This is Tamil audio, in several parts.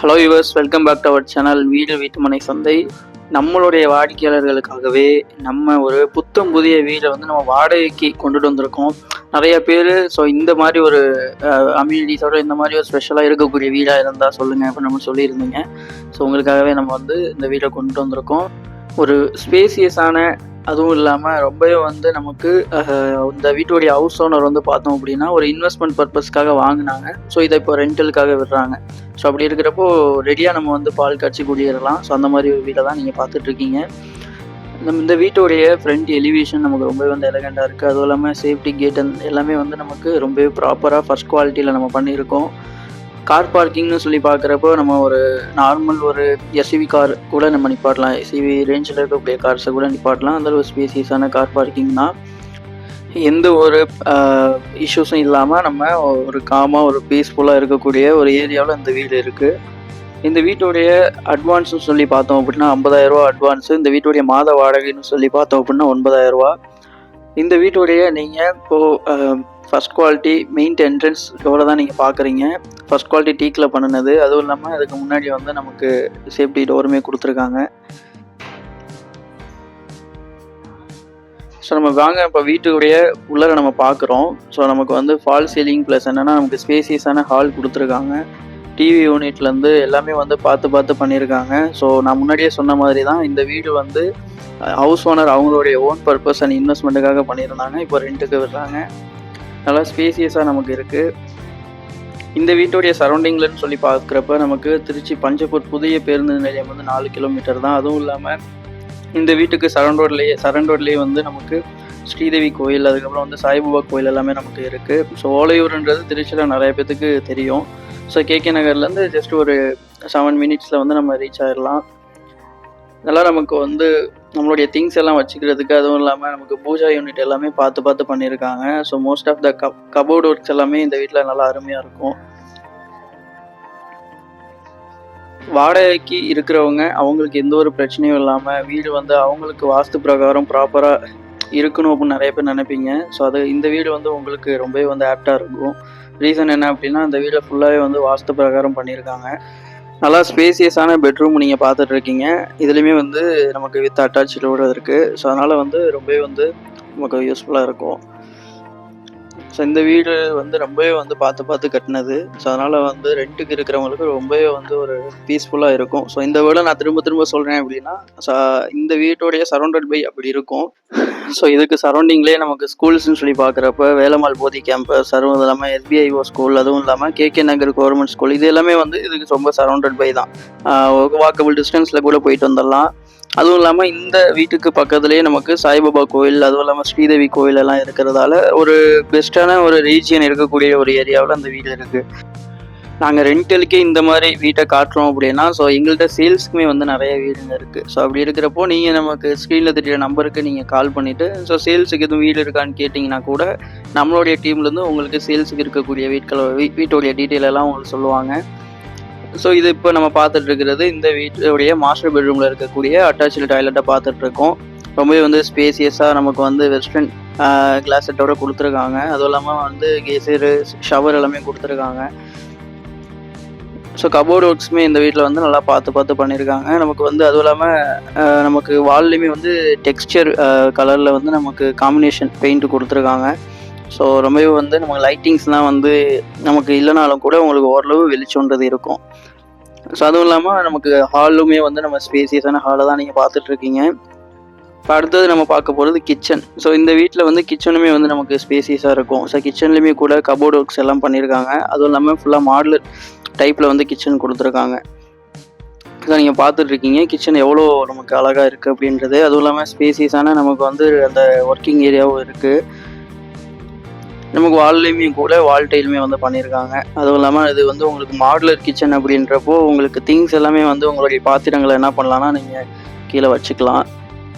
Hello viewers, welcome back to our channel வீடு வீட்டுமனை சந்தை. நம்மளுடைய வாடிக்கையாளர்களுக்காகவே நம்ம ஒரு புத்தம் புதிய வீடை வந்து நம்ம வாடகைக்கு கொண்டுட்டு வந்திருக்கோம். நிறைய பேர் இந்த மாதிரி ஒரு அம்யூனிட்டிஸோட இந்த மாதிரி ஒரு ஸ்பெஷலாக இருக்கக்கூடிய வீடாக இருந்தால் சொல்லுங்கள் அப்படின்னு நம்ம சொல்லியிருந்தீங்க. உங்களுக்காகவே நம்ம வந்து இந்த வீடை கொண்டுட்டு வந்திருக்கோம். ஒரு ஸ்பேசியஸான, அதுவும் இல்லாமல் ரொம்பவே வந்து நமக்கு இந்த வீட்டுடைய ஹவுஸ் ஓனர் வந்து பார்த்தோம் அப்படின்னா ஒரு இன்வெஸ்ட்மெண்ட் பர்பஸ்க்காக வாங்கினாங்க. இதை இப்போ ரெண்டலுக்காக விடுறாங்க. அப்படி இருக்கிறப்போ ரெடியாக நம்ம வந்து பால் காய்ச்சி குடியேறலாம். அந்த மாதிரி ஒரு வீடை தான் நீங்கள் பார்த்துட்ருக்கீங்க. இந்த வீட்டுடைய ஃப்ரண்ட் எலிவேஷன் நமக்கு ரொம்பவே வந்து எலகண்டாக இருக்குது. அதுவும் இல்லாமல் சேஃப்டி கேட் எல்லாமே வந்து நமக்கு ரொம்பவே ப்ராப்பராக ஃபர்ஸ்ட் குவாலிட்டியில் நம்ம பண்ணியிருக்கோம். கார் பார்க்கிங்னு சொல்லி பார்க்குறப்போ நம்ம ஒரு நார்மல் ஒரு எஸ்யூவி கார் கூட நம்ம நிப்பாட்டலாம். எஸ்யூவி ரேஞ்சில் இருக்கக்கூடிய கார்ஸை கூட நிப்பாட்டலாம். அந்த ஒரு ஸ்பேசியஸான கார் பார்க்கிங் தான். எந்த ஒரு இஷ்யூஸும் இல்லாமல் நம்ம ஒரு காமாக ஒரு பீஸ்ஃபுல்லாக இருக்கக்கூடிய ஒரு ஏரியாவில் இந்த வீடு இருக்குது. இந்த வீட்டுடைய அட்வான்ஸ்னு சொல்லி பார்த்தோம் அப்படின்னா 50,000 அட்வான்ஸு. இந்த வீட்டுடைய மாத வாடகைன்னு சொல்லி பார்த்தோம் அப்படின்னா 9,000. இந்த வீட்டுடைய நீங்கள் இப்போது ஃபர்ஸ்ட் குவாலிட்டி மெயின் என்ட்ரன்ஸ் டோரை தான் நீங்கள் பார்க்குறீங்க. ஃபர்ஸ்ட் குவாலிட்டி டீக்கில் பண்ணினது. அதுவும் இல்லாமல் அதுக்கு முன்னாடி வந்து நமக்கு சேஃப்டி டோருமே கொடுத்துருக்காங்க. நம்ம வாங்க இப்போ வீட்டுடைய உள்ளே நம்ம பார்க்குறோம். நமக்கு வந்து ஃபால் சீலிங் ப்ளஸ் என்னென்னா நமக்கு ஸ்பேசியஸான ஹால் கொடுத்துருக்காங்க. டிவி யூனிட்லேருந்து எல்லாமே வந்து பார்த்து பண்ணியிருக்காங்க. நான் முன்னாடியே சொன்ன மாதிரி தான் இந்த வீடு வந்து ஹவுஸ் ஓனர் அவங்களுடைய ஓன் பர்பஸ் அண்ட் இன்வெஸ்ட்மெண்ட்டுக்காக பண்ணியிருந்தாங்க. இப்போ ரெண்ட்டுக்கு விடுறாங்க. நல்லா ஸ்பேசியஸாக நமக்கு இருக்குது. இந்த வீட்டுடைய சரௌண்டிங்லன்னு சொல்லி பார்க்குறப்ப நமக்கு திருச்சி பஞ்சப்பூர் புதிய பேருந்து நிலையம் வந்து 4 கிலோமீட்டர் தான். அதுவும் இல்லாமல் இந்த வீட்டுக்கு சரௌண்ட் ரோட்லேயே வந்து நமக்கு ஸ்ரீதேவி கோயில், அதுக்கப்புறம் வந்து சாய்பாபா கோயில் எல்லாமே நமக்கு இருக்குது. ஓலையூர்ன்றது திருச்சியில் நிறைய பேத்துக்கு தெரியும். கேகே நகர்லேருந்து ஜஸ்ட் ஒரு 7 மினிட்ஸில் வந்து நம்ம ரீச் ஆகிடலாம். இதெல்லாம் நமக்கு வந்து நம்மளுடைய திங்ஸ் எல்லாம் வச்சுக்கிறதுக்கு, அதுவும் இல்லாமல் நமக்கு பூஜா யூனிட் எல்லாமே பார்த்து பண்ணியிருக்காங்க. Most of the cupboard works எல்லாமே இந்த வீட்டில் நல்லா அருமையாக இருக்கும். வாடகைக்கு இருக்கிறவங்க அவங்களுக்கு எந்த ஒரு பிரச்சனையும் இல்லாமல் வீடு வந்து அவங்களுக்கு வாஸ்து பிரகாரம் ப்ராப்பராக இருக்கணும் அப்படின்னு நிறைய பேர் நினைப்பீங்க. அது இந்த வீடு வந்து உங்களுக்கு ரொம்பவே வந்து ஆப்டாக இருக்கும். ரீசன் என்ன அப்படின்னா இந்த வீடை ஃபுல்லாகவே வந்து வாஸ்து பிரகாரம் பண்ணியிருக்காங்க. நல்லா ஸ்பேசியஸான பெட்ரூம் நீங்கள் பார்த்துட்டு இருக்கீங்க. இதுலேயுமே வந்து நமக்கு வித் அட்டாச்சோடு இருக்குது. அதனால் வந்து ரொம்பவே வந்து நமக்கு யூஸ்ஃபுல்லாக இருக்கும். இந்த வீடு வந்து ரொம்பவே வந்து பார்த்து கட்டினது. அதனால் வந்து ரெண்ட்டுக்கு இருக்கிறவங்களுக்கு ரொம்பவே வந்து ஒரு பீஸ்ஃபுல்லாக இருக்கும். இந்த வீடை நான் திரும்ப சொல்கிறேன் அப்படின்னா இந்த வீட்டுடைய சரௌண்டட் பை அப்படி இருக்கும். இதுக்கு சரௌண்டிங்லேயே நமக்கு ஸ்கூல்ஸ்ன்னு சொல்லி பார்க்குறப்ப வேலம்மாள் போதி கேம்பஸ், அதுவும் இல்லாமல் SBIO ஸ்கூல், அதுவும் இல்லாமல் கேகே நகர் கவர்மெண்ட் ஸ்கூல், இது எல்லாமே வந்து இதுக்கு ரொம்ப சரௌண்டட் பை தான். வாக்கபிள் டிஸ்டன்ஸில் கூட போயிட்டு வந்துடலாம். அதுவும் இல்லாமல் இந்த வீட்டுக்கு பக்கத்துலேயே நமக்கு சாய்பாபா கோயில், அதுவும் இல்லாமல் ஸ்ரீதேவி கோயில் எல்லாம் இருக்கிறதால ஒரு பெஸ்ட்டான ஒரு ரீஜியன் இருக்கக்கூடிய ஒரு ஏரியாவில் அந்த வீடு இருக்குது. நாங்கள் ரெண்டலுக்கே இந்த மாதிரி வீட்டை காட்டுறோம் அப்படின்னா எங்கள்கிட்ட சேல்ஸுக்குமே வந்து நிறைய வீடுங்க இருக்குது. அப்படி இருக்கிறப்போ நீங்கள் நமக்கு ஸ்க்ரீனில் தெரியிற நம்பருக்கு நீங்கள் கால் பண்ணிவிட்டு சேல்ஸுக்கு எதுவும் வீடு இருக்கான்னு கேட்டிங்கன்னா கூட நம்மளுடைய டீம்லேருந்து உங்களுக்கு சேல்ஸுக்கு இருக்கக்கூடிய வீட்டுடைய டீட்டெயில் எல்லாம் உங்களுக்கு சொல்லுவாங்க. இது இப்போ நம்ம பார்த்துட்டு இருக்கிறது இந்த வீட்டுடைய மாஸ்டர் பெட்ரூமில் இருக்கக்கூடிய அட்டாச்சு டாய்லெட்டை பார்த்துட்ருக்கோம். ரொம்பவே வந்து ஸ்பேசியஸாக நமக்கு வந்து வெஸ்டர்ன் கிளாஸ் செட்டோட கொடுத்துருக்காங்க. அதுவும் இல்லாமல் வந்து கேசரு, ஷவர் எல்லாமே கொடுத்துருக்காங்க. கபோர்டு ஒர்க்ஸுமே இந்த வீட்டில் வந்து நல்லா பார்த்து பண்ணியிருக்காங்க. நமக்கு வந்து அதுவும் இல்லாமல் நமக்கு வால்லையுமே வந்து டெக்ஸ்சர் கலரில் வந்து நமக்கு காம்பினேஷன் பெயிண்ட் கொடுத்துருக்காங்க. ரொம்பவே வந்து நமக்கு லைட்டிங்ஸ்லாம் வந்து நமக்கு இல்லைனாலும் கூட உங்களுக்கு ஓரளவு வெளிச்சோன்றது இருக்கும். அதுவும் இல்லாமல் நமக்கு ஹாலுமே வந்து நம்ம ஸ்பேசியஸான ஹாலை தான் நீங்கள் பார்த்துட்ருக்கீங்க. இப்போ அடுத்தது நம்ம பார்க்க போகிறது கிச்சன். இந்த வீட்டில் வந்து கிச்சனுமே வந்து நமக்கு ஸ்பேசியஸாக இருக்கும். கிச்சன்லேயுமே கூட கபோர்ட் ஒர்க்ஸ் எல்லாம் பண்ணியிருக்காங்க. அதுவும் இல்லாமல் ஃபுல்லாக மாடுலர் டைப்பில் வந்து கிச்சன் கொடுத்துருக்காங்க. நீங்கள் பார்த்துட்ருக்கீங்க கிச்சன் எவ்வளோ நமக்கு அழகாக இருக்குது அப்படின்றது. அதுவும் இல்லாமல் ஸ்பேசியஸான நமக்கு வந்து அந்த ஒர்க்கிங் ஏரியாவும் இருக்குது. நமக்கு வால்லையுமே கூட வால் டைலுமே வந்து பண்ணியிருக்காங்க. அதுவும் இல்லாமல் இது வந்து உங்களுக்கு மாடுலர் கிச்சன் அப்படின்றப்போ உங்களுக்கு திங்ஸ் எல்லாமே வந்து உங்களுடைய பாத்திரங்களை என்ன பண்ணலான்னா நீங்கள் கீழே வச்சுக்கலாம்.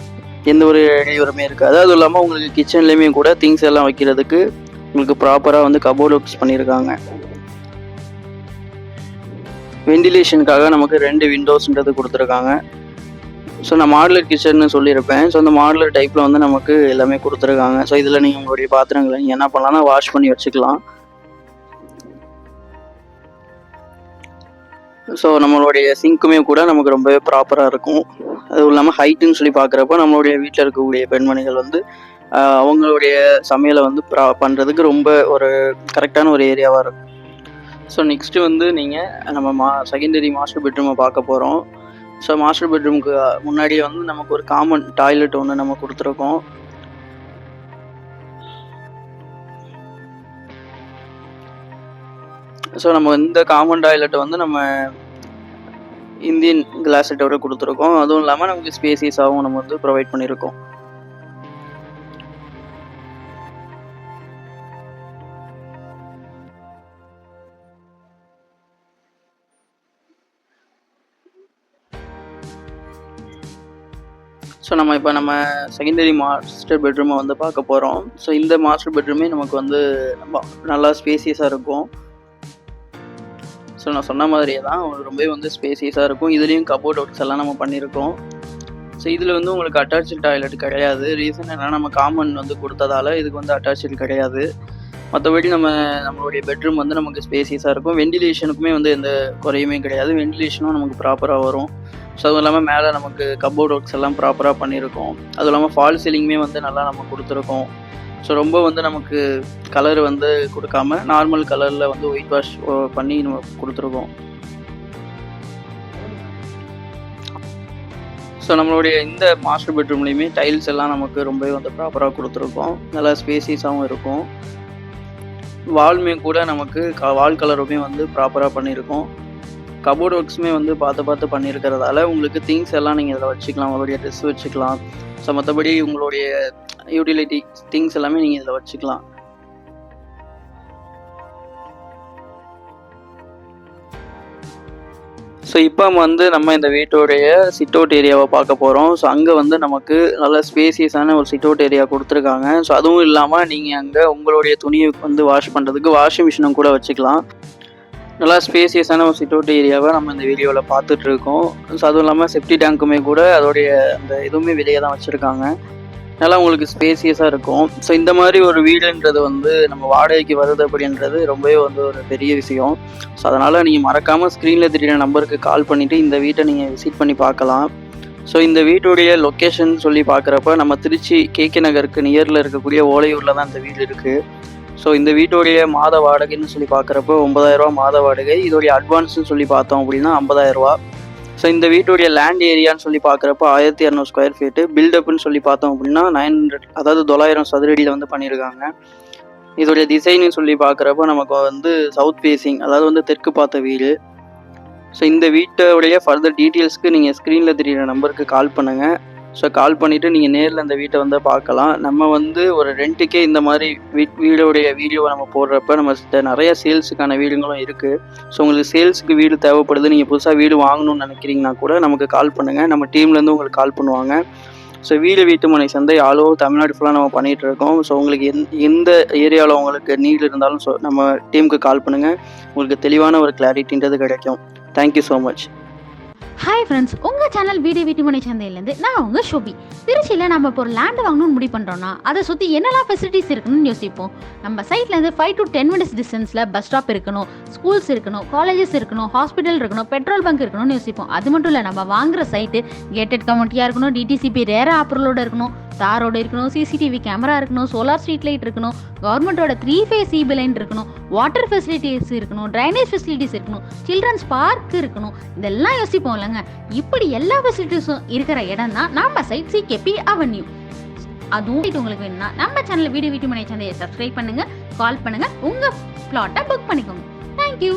எந்த ஒரு இடையூறுமே இருக்காது. அதுவும் இல்லாமல் உங்களுக்கு கிச்சன்லேயுமே கூட திங்ஸ் எல்லாம் வைக்கிறதுக்கு உங்களுக்கு ப்ராப்பராக வந்து கபோர்ட் ஒர்க்ஸ் பண்ணியிருக்காங்க. வெண்டிலேஷனுக்காக நமக்கு 2 விண்டோஸ்ன்றது கொடுத்துருக்காங்க. நான் மாடுலர் கிச்சன்னு சொல்லியிருப்பேன். அந்த மாடுலர் டைப்பில் வந்து நமக்கு எல்லாமே கொடுத்துருக்காங்க. இதில் நீங்கள் உங்களுடைய பாத்திரங்களை நீங்கள் என்ன பண்ணலாம்னா வாஷ் பண்ணி வச்சுக்கலாம். ஸோ நம்மளுடைய சிங்க்குமே கூட நமக்கு ரொம்பவே ப்ராப்பராக இருக்கும். அதுவும் இல்லாமல் ஹைட்டுன்னு சொல்லி பார்க்குறப்ப நம்மளுடைய வீட்டில் இருக்கக்கூடிய பெண்மணிகள் வந்து அவங்களுடைய சமையலை வந்து பண்ணுறதுக்கு ரொம்ப ஒரு கரெக்டான ஒரு ஏரியாவாக இருக்கும். ஸோ நெக்ஸ்ட்டு வந்து நீங்கள் நம்ம செகண்டரி மாஸ்டர் பெட்ரூமை பார்க்க போகிறோம். ஸோ மாஸ்டர் பெட்ரூமுக்கு முன்னாடியே வந்து நமக்கு ஒரு காமன் டாய்லெட் ஒன்று நம்ம கொடுத்துருக்கோம். ஸோ நம்ம இந்த காமன் டாய்லெட்டை வந்து நம்ம இந்தியன் கிளாஸெட்டோட கொடுத்துருக்கோம். அதுவும் இல்லாமல் நமக்கு ஸ்பேசியஸாகவும் நம்ம வந்து ப்ரொவைட் பண்ணியிருக்கோம். ஸோ நம்ம செகண்டரி மாஸ்டர் பெட்ரூமை வந்து பார்க்க போகிறோம். ஸோ இந்த மாஸ்டர் பெட்ரூமே நமக்கு வந்து நல்லா ஸ்பேசியஸாக இருக்கும். ஸோ நான் சொன்ன மாதிரியே தான் ரொம்பவே வந்து ஸ்பேசியஸாக இருக்கும். இதுலேயும் கபோர்ட் ஒர்க்ஸ் எல்லாம் நம்ம பண்ணியிருக்கோம். ஸோ இதில் வந்து உங்களுக்கு அட்டாச்சு டாய்லெட் கிடையாது. ரீசன் என்னென்னா நம்ம காமன் வந்து கொடுத்ததால இதுக்கு வந்து அட்டாச்சு கிடையாது. மற்றபடி நம்மளுடைய பெட்ரூம் வந்து நமக்கு ஸ்பேசியஸாக இருக்கும். வெண்டிலேஷனுக்குமே வந்து எந்த குறையுமே கிடையாது. வெண்டிலேஷனும் நமக்கு ப்ராப்பராக வரும். ஸோ அதுவும் இல்லாமல் மேலே நமக்கு கபோர்ட் ஒர்க்ஸ் எல்லாம் ப்ராப்பராக பண்ணியிருக்கோம். அதுவும் இல்லாமல் ஃபால் சீலிங்குமே வந்து நல்லா நம்ம கொடுத்துருக்கோம். ஸோ ரொம்ப வந்து நமக்கு கலர் வந்து கொடுக்காம நார்மல் கலரில் வந்து ஒயிட் வாஷ் பண்ணி நம்ம கொடுத்துருக்கோம். ஸோ நம்மளுடைய இந்த மாஸ்டர் பெட்ரூம்லேயுமே டைல்ஸ் எல்லாம் நமக்கு ரொம்பவே வந்து ப்ராப்பராக கொடுத்துருக்கோம். நல்லா ஸ்பேசியஸாகவும் இருக்கும். வால்மே கூட நமக்கு வால் கலருமே வந்து ப்ராப்பராக பண்ணியிருக்கோம். கபோர்ட் ஒர்க்ஸுமே வந்து பார்த்து பண்ணியிருக்கிறதால உங்களுக்கு திங்ஸ் எல்லாம் நீங்கள் இதில் வச்சுக்கலாம். உங்களுடைய ட்ரெஸ் வச்சுக்கலாம். ஸோ மற்றபடி உங்களுடைய யூட்டிலிட்டி திங்ஸ் எல்லாமே நீங்கள் இதில் வச்சுக்கலாம். ஸோ இப்போ வந்து நம்ம இந்த வீட்டோடைய சிட் அவுட் ஏரியாவை பார்க்க போகிறோம். ஸோ அங்கே வந்து நமக்கு நல்ல ஸ்பேசியஸான ஒரு சிட் அவுட் ஏரியா கொடுத்துருக்காங்க. ஸோ அதுவும் இல்லாமல் நீங்கள் அங்கே உங்களுடைய துணியை வந்து வாஷ் பண்ணுறதுக்கு வாஷிங் மிஷினும் கூட வச்சுக்கலாம். நல்லா ஸ்பேசியஸான ஒரு சிட் அவுட் ஏரியாவை நம்ம இந்த வீடியோவில் பார்த்துட்ருக்கோம். ஸோ அதுவும் இல்லாமல் செப்டி டேங்க்குமே கூட அதோடைய அந்த இதுவுமே வெளியே தான் வச்சுருக்காங்க. நல்லா உங்களுக்கு ஸ்பேசியஸாக இருக்கும். ஸோ இந்த மாதிரி ஒரு வீடுன்றது வந்து நம்ம வாடகைக்கு வருது அப்படின்றது ரொம்பவே வந்து ஒரு பெரிய விஷயம். ஸோ அதனால் நீங்கள் மறக்காமல் ஸ்க்ரீனில் தெரியுற நம்பருக்கு கால் பண்ணிவிட்டு இந்த வீட்டை நீங்கள் விசிட் பண்ணி பார்க்கலாம். ஸோ இந்த வீட்டுடைய லொக்கேஷன் சொல்லி பார்க்குறப்ப நம்ம திருச்சி கேகே நகருக்கு நியரில் இருக்கக்கூடிய ஓலையூரில் தான் இந்த வீடு இருக்குது. ஸோ இந்த வீட்டோடைய மாத வாடகைன்னு சொல்லி பார்க்குறப்போ 9,000 மாத வாடகை. இதோடைய அட்வான்ஸ்னு சொல்லி பார்த்தோம் அப்படின்னா 50,000. ஸோ இந்த வீட்டுடைய லேண்ட் ஏரியான்னு சொல்லி பார்க்குறப்போ 1200 ஸ்கொயர் ஃபீட்டு. பில்டப்னு சொல்லி பார்த்தோம் அப்படின்னா 900, அதாவது 900 சதுரடியில் வந்து பண்ணியிருக்காங்க. இதோடைய டிசைன்னு சொல்லி பார்க்குறப்போ நமக்கு வந்து சவுத் ஃபேஸிங், அதாவது வந்து தெற்கு பார்த்த வீடு. ஸோ இந்த வீட்டோடைய ஃபர்தர் டீட்டெயில்ஸ்க்கு நீங்கள் ஸ்க்ரீனில் தெரியுற நம்பருக்கு கால் பண்ணுங்கள். ஸோ கால் பண்ணிவிட்டு நீங்கள் நேரில் அந்த வீட்டை வந்து பார்க்கலாம். நம்ம வந்து ஒரு ரெண்ட்டுக்கே இந்த மாதிரி வீடோடைய வீடியோவை நம்ம போடுறப்ப நம்ம நிறைய சேல்ஸுக்கான வீடுங்களும் இருக்குது. ஸோ உங்களுக்கு சேல்ஸுக்கு வீடு தேவைப்படுது, நீங்கள் புதுசாக வீடு வாங்கணும்னு நினைக்கிறீங்கன்னா கூட நமக்கு கால் பண்ணுங்கள். நம்ம டீம்லேருந்து உங்களுக்கு கால் பண்ணுவாங்க. ஸோ வீட்டு மனை சந்தை ஆல் ஓவர் தமிழ்நாடு ஃபுல்லாக நம்ம பண்ணிகிட்டு இருக்கோம். ஸோ உங்களுக்கு எந்த ஏரியாவில் உங்களுக்கு நீட் இருந்தாலும் ஸோ நம்ம டீமுக்கு கால் பண்ணுங்கள். உங்களுக்கு தெளிவான ஒரு கிளாரிட்டின்றது கிடைக்கும். Thank you so much. Hi friends, உங்கள் சேனல் வீட்டு மனை சந்தையிலேருந்து நான் உங்கள் ஷோபி. திருச்சியில் நம்ம இப்போ ஒரு லேண்டு வாங்கணும்னு முடிவு பண்ணுறோன்னா அதை சுற்றி என்னெல்லாம் ஃபெசிலிட்டிஸ் இருக்குன்னு யோசிப்போம். நம்ம சைட்லேருந்து 5 to 10 minutes டிஸ்டன்ஸில் பஸ் ஸ்டாப் இருக்கணும், ஸ்கூல்ஸ் இருக்கணும், காலேஜஸ் இருக்கணும், ஹாஸ்பிட்டல் இருக்கணும், பெட்ரோல் பங்க் இருக்கணும்னு யோசிப்போம். அது மட்டும் இல்லை, நம்ம வாங்குகிற சைட்டு கேட்டட் கம்யூனிட்டியாக இருக்கணும், டிடிசிபி ரேர ஆப்ரலோடு இருக்கணும், தாரோடு இருக்கணும், சிசிடிவி கேமரா இருக்கணும், சோலார் ஸ்ட்ரீட் லைட் இருக்கணும், கவர்மெண்ட்டோட 3 phase CB லைன் இருக்கணும், வாட்டர் ஃபெசிலிட்டிஸ் இருக்கணும், ட்ரைனேஜ் ஃபெசிலிட்டிஸ் இருக்கணும், சில்ட்ரன்ஸ் பார்க் இருக்கணும். இதெல்லாம் யோசிப்போம் இல்லைங்க. இப்படி எல்லா ஃபெசிலிட்டிஸும் இருக்கிற இடம் தான் நம்ம சைட் CKP அவென்யூ. அதுவும் உங்களுக்கு வேணும்னா நம்ம சேனல் வீட்டு மனை சந்தையை சப்ஸ்கிரைப் பண்ணுங்க, கால் பண்ணுங்க, உங்க பிளாட்டை புக் பண்ணிக்கோங்க. தேங்க்யூ.